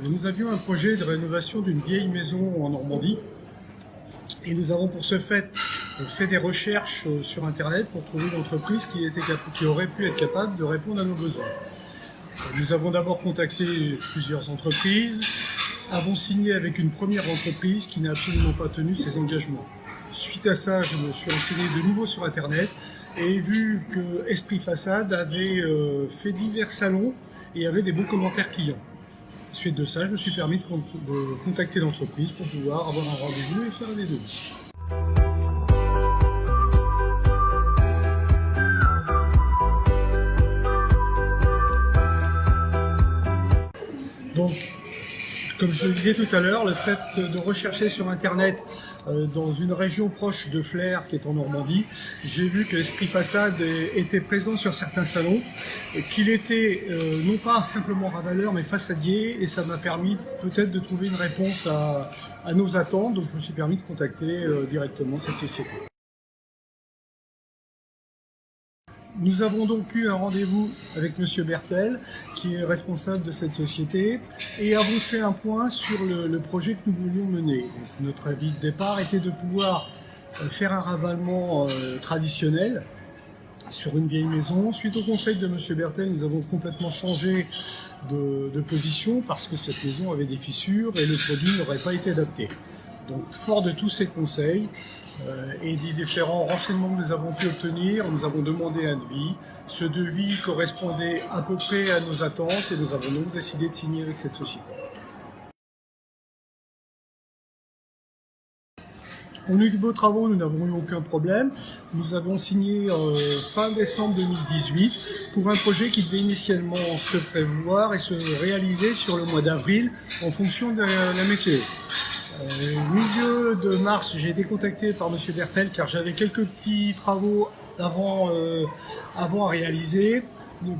Nous avions un projet de rénovation d'une vieille maison en Normandie et nous avons pour ce fait des recherches sur Internet pour trouver une entreprise qui aurait pu être capable de répondre à nos besoins. Nous avons d'abord contacté plusieurs entreprises, avons signé avec une première entreprise qui n'a absolument pas tenu ses engagements. Suite à ça, je me suis renseigné de nouveau sur Internet et ai vu que Esprit Façade avait fait divers salons et avait des bons commentaires clients. Suite de ça, je me suis permis de contacter l'entreprise pour pouvoir avoir un rendez-vous et faire des devis. Donc, comme je le disais tout à l'heure, le fait de rechercher sur Internet dans une région proche de Flers, qui est en Normandie, j'ai vu que Esprit Façade était présent sur certains salons, qu'il était non pas simplement ravaleur, mais façadier, et ça m'a permis peut-être de trouver une réponse à nos attentes, donc je me suis permis de contacter directement cette société. Nous avons donc eu un rendez-vous avec Monsieur Bertel, qui est responsable de cette société, et avons fait un point sur le projet que nous voulions mener. Donc, notre avis de départ était de pouvoir faire un ravalement traditionnel sur une vieille maison. Suite au conseil de Monsieur Bertel, nous avons complètement changé de position parce que cette maison avait des fissures et le produit n'aurait pas été adapté. Donc, fort de tous ces conseils et des différents renseignements que nous avons pu obtenir, nous avons demandé un devis. Ce devis correspondait à peu près à nos attentes et nous avons donc décidé de signer avec cette société. Au niveau des travaux, nous n'avons eu aucun problème. Nous avons signé fin décembre 2018 pour un projet qui devait initialement se prévoir et se réaliser sur le mois d'avril en fonction de la météo. Milieu de mars, j'ai été contacté par Monsieur Bertel car j'avais quelques petits travaux avant à réaliser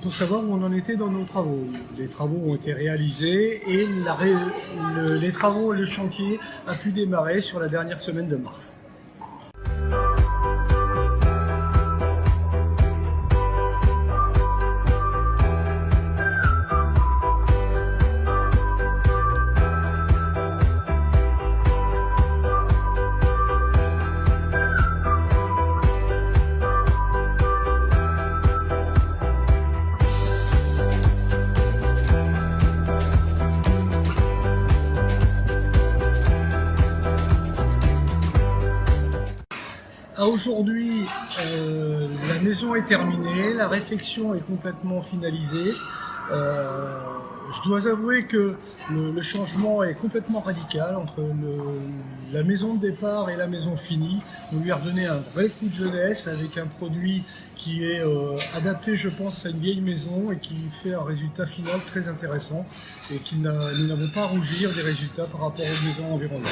pour savoir où on en était dans nos travaux. Les travaux ont été réalisés et les travaux et le chantier a pu démarrer sur la dernière semaine de mars. Aujourd'hui, la maison est terminée, la réfection est complètement finalisée. Je dois avouer que le changement est complètement radical entre la maison de départ et la maison finie. On lui a redonné un vrai coup de jeunesse avec un produit qui est adapté, je pense, à une vieille maison et qui fait un résultat final très intéressant et nous n'avons pas à rougir des résultats par rapport aux maisons environnantes.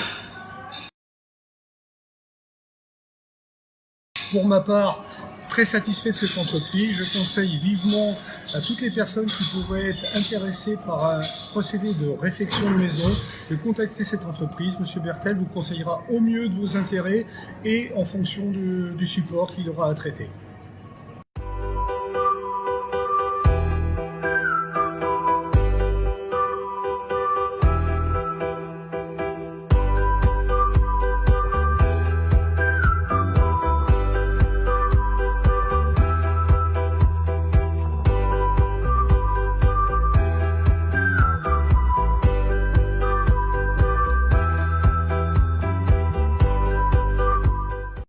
Pour ma part, très satisfait de cette entreprise. Je conseille vivement à toutes les personnes qui pourraient être intéressées par un procédé de réfection de maison de contacter cette entreprise. Monsieur Bertel vous conseillera au mieux de vos intérêts et en fonction du support qu'il aura à traiter.